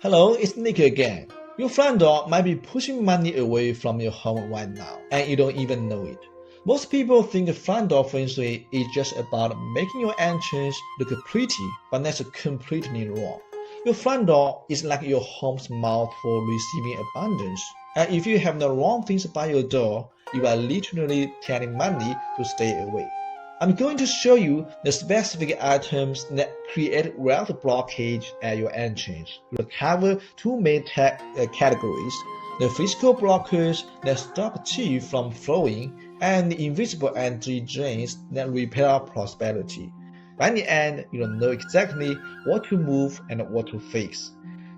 Hello, it's Nick again. Your front door might be pushing money away from your home right now, and you don't even know it. Most people think front door Feng Shui is just about making your entrance look pretty, but that's completely wrong. Your front door is like your home's mouth for receiving abundance. And if you have the wrong things by your door, you are literally telling money to stay away. I'm going to show you the specific items that create wealth blockage at your entrance. We'll cover two main categories: the physical blockers that stop chi from flowing, and the invisible energy drains that repel prosperity. By the end, you'll know exactly what to move and what to fix.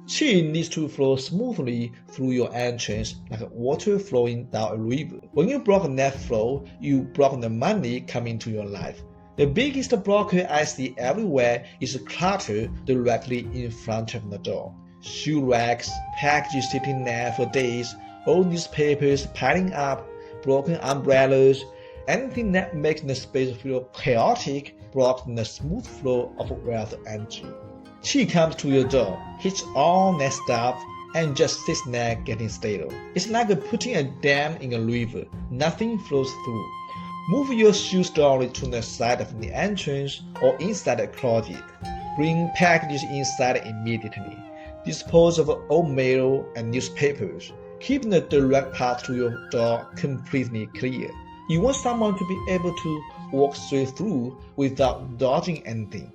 Qi needs to flow smoothly through your entrance like water flowing down a river. When you block that flow, you block the money coming to your life. The biggest blocker I see everywhere is clutter directly in front of the door. Shoe racks, packages sitting there for days, old newspapers piling up, broken umbrellas. Anything that makes the space feel chaotic blocks the smooth flow of wealth energy. Qi comes to your door, hits all that stuff, and just sits there getting stale. It's like putting a dam in a river. Nothing flows through. Move your shoe storage to the side of the entrance or inside a closet. Bring packages inside immediately. Dispose of old mail and newspapers. Keep the direct path to your door completely clear. You want someone to be able to walk straight through without dodging anything.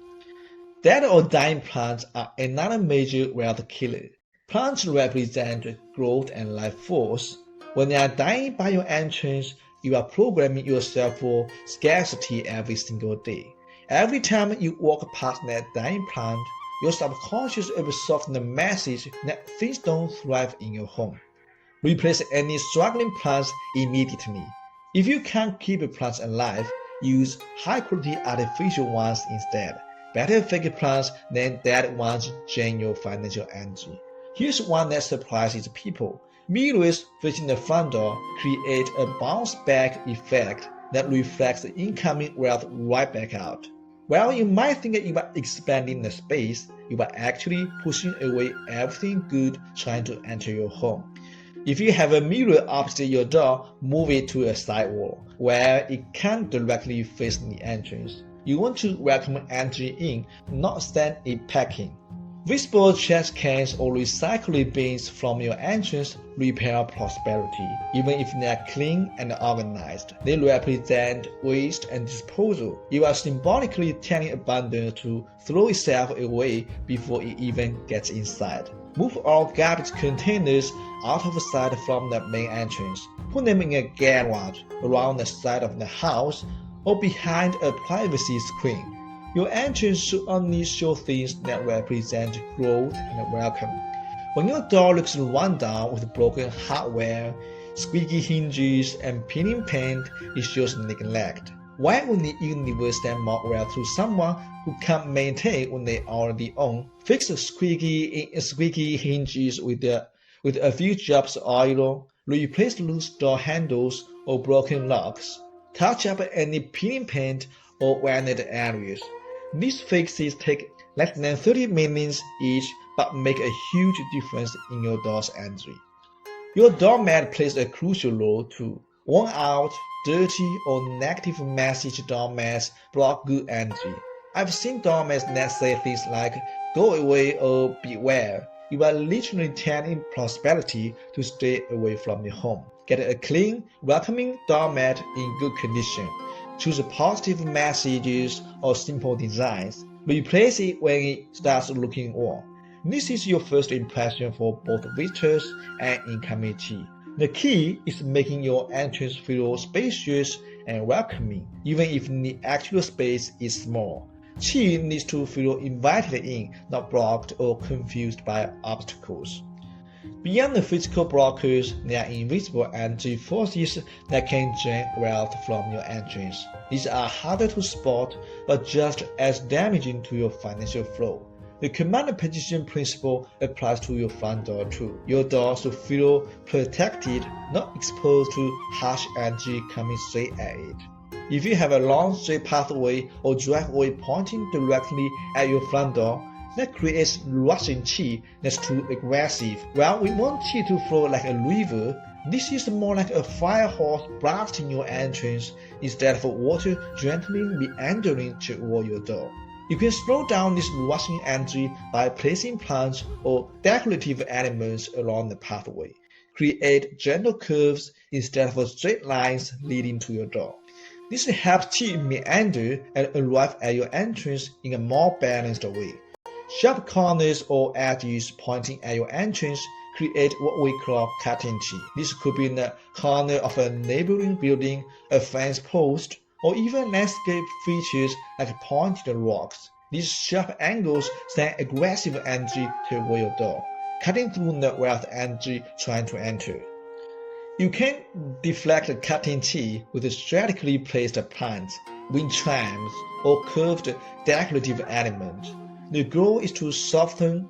Dead or dying plants are another major wealth killer. Plants represent growth and life force. When they are dying by your entrance, you are programming yourself for scarcity every single day. Every time you walk past that dying plant, your subconscious absorbs the message that things don't thrive in your home. Replace any struggling plants immediately. If you can't keep plants alive, use high-quality artificial ones instead. Better fake plants than dead ones drain your financial energy. Here's one that surprises people. Mirrors facing the front door create a bounce-back effect that reflects the incoming wealth right back out. While you might think you are expanding the space, you are actually pushing away everything good trying to enter your home. If you have a mirror opposite your door, move it to a side wall where it can't directly face the entrance. You want to welcome entry in, not send it packing. Visible trash cans or recycling bins from your entrance repel prosperity. Even if they are clean and organized, they represent waste and disposal. You are symbolically telling abundance to throw itself away before it even gets inside. Move all garbage containers out of sight from the main entrance. Put them in a garage around the side of the house or behind a privacy screen. Your entrance should only show things that represent growth and welcome. When your door looks run down with broken hardware, squeaky hinges, and peeling paint, it shows neglect. Why would the universe send more wealth to someone who can't maintain what they already own? Fix squeaky hinges with a few drops of oil, replace loose door handles or broken locks. Touch up any peeling paint or weathered areas. These fixes take less than 30 minutes each but make a huge difference in your door's energy. Your doormat plays a crucial role too. Worn out, dirty, or negative message doormats block good energy. I've seen doormats that say things like "go away" or "beware." You are literally telling prosperity to stay away from your home. Get a clean, welcoming doormat in good condition. Choose positive messages or simple designs. Replace it when it starts looking worn. This is your first impression for both visitors and incoming qi. The key is making your entrance feel spacious and welcoming, even if the actual space is small. Qi needs to feel invited in, not blocked or confused by obstacles. Beyond the physical blockers, there are invisible energy forces that can drain wealth from your entrance. These are harder to spot, but just as damaging to your financial flow. The command position principle applies to your front door too. Your door should feel protected, not exposed to harsh energy coming straight at it. If you have a long straight pathway or driveway pointing directly at your front door, that creates rushing qi that's too aggressive. While we want qi to flow like a river, this is more like a fire hose blasting your entrance instead of water gently meandering toward your door. You can slow down this rushing energy by placing plants or decorative elements along the pathway. Create gentle curves instead of straight lines leading to your door. This helps qi meander and arrive at your entrance in a more balanced way. Sharp corners or edges pointing at your entrance create what we call cutting qi. This could be in the corner of a neighboring building, a fence post, or even landscape features like pointed rocks. These sharp angles send aggressive energy toward your door, cutting through the wealth energy trying to enter. You can deflect the cutting qi with strategically placed plants, wind chimes, or curved decorative elements. The goal is to soften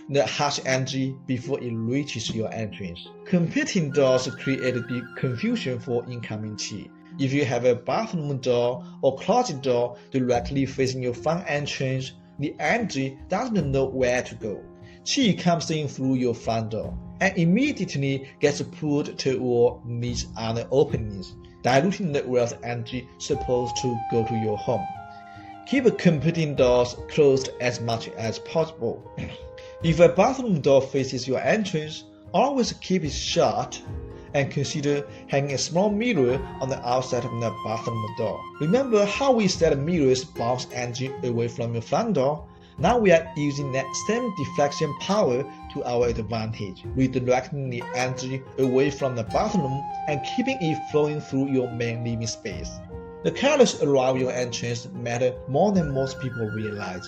the harsh energy before it reaches your entrance. Competing doors create the confusion for incoming qi. If you have a bathroom door or closet door directly facing your front entrance, the energy doesn't know where to go. Qi comes in through your front door and immediately gets pulled toward these other openings, diluting the wealth energy supposed to go to your home. Keep competing doors closed as much as possible. If a bathroom door faces your entrance, always keep it shut and consider hanging a small mirror on the outside of the bathroom door. Remember how we said mirrors bounce energy away from your front door? Now we are using that same deflection power to our advantage, redirecting the energy away from the bathroom and keeping it flowing through your main living space. The colors around your entrance matter more than most people realize.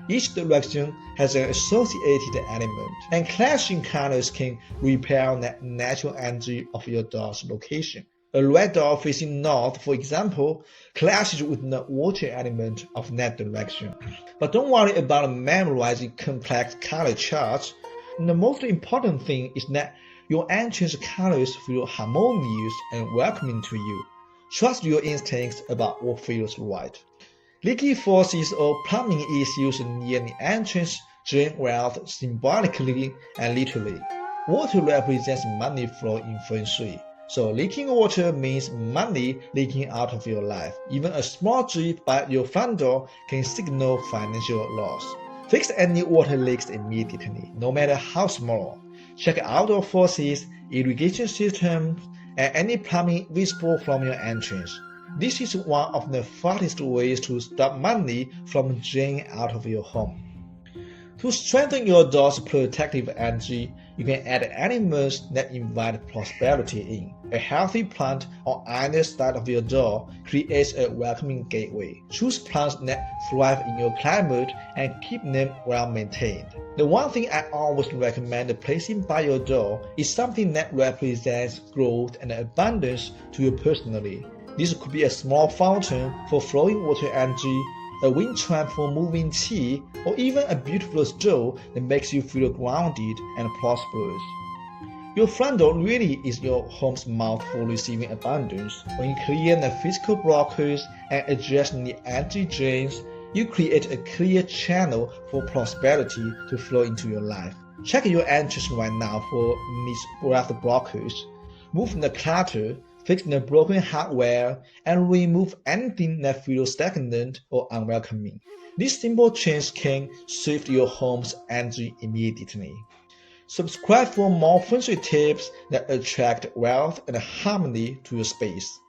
Each direction has an associated element, and clashing colors can repel the natural energy of your door's location. A red door facing north, for example, clashes with the water element of that direction. But don't worry about memorizing complex color charts. The most important thing is that your entrance colors feel harmonious and welcoming to you. Trust your instincts about what feels right. Leaky forces or plumbing issues near the entrance drain wealth symbolically and literally. Water represents money flow in Feng Shui, so leaking water means money leaking out of your life. Even a small drip by your front door can signal financial loss. Fix any water leaks immediately, no matter how small. Check outdoor forces, irrigation systems, and any plumbing visible from your entrance. This is one of the fastest ways to stop money from draining out of your home. To strengthen your door's protective energy, you can add elements that invite prosperity in. A healthy plant on either side of your door creates a welcoming gateway. Choose plants that thrive in your climate and keep them well maintained. The one thing I always recommend placing by your door is something that represents growth and abundance to you personally. This could be a small fountain for flowing water energy, a wind chime for moving qi, or even a beautiful stove that makes you feel grounded and prosperous. Your front door really is your home's mouth for receiving abundance. When you clear the physical blockers and address the energy drains, you create a clear channel for prosperity to flow into your life. Check your entrance right now for these wealth blockers. Move the clutter, fix the broken hardware, and remove anything that feels stagnant or unwelcoming. This simple change can shift your home's energy immediately. Subscribe for more Feng Shui tips that attract wealth and harmony to your space.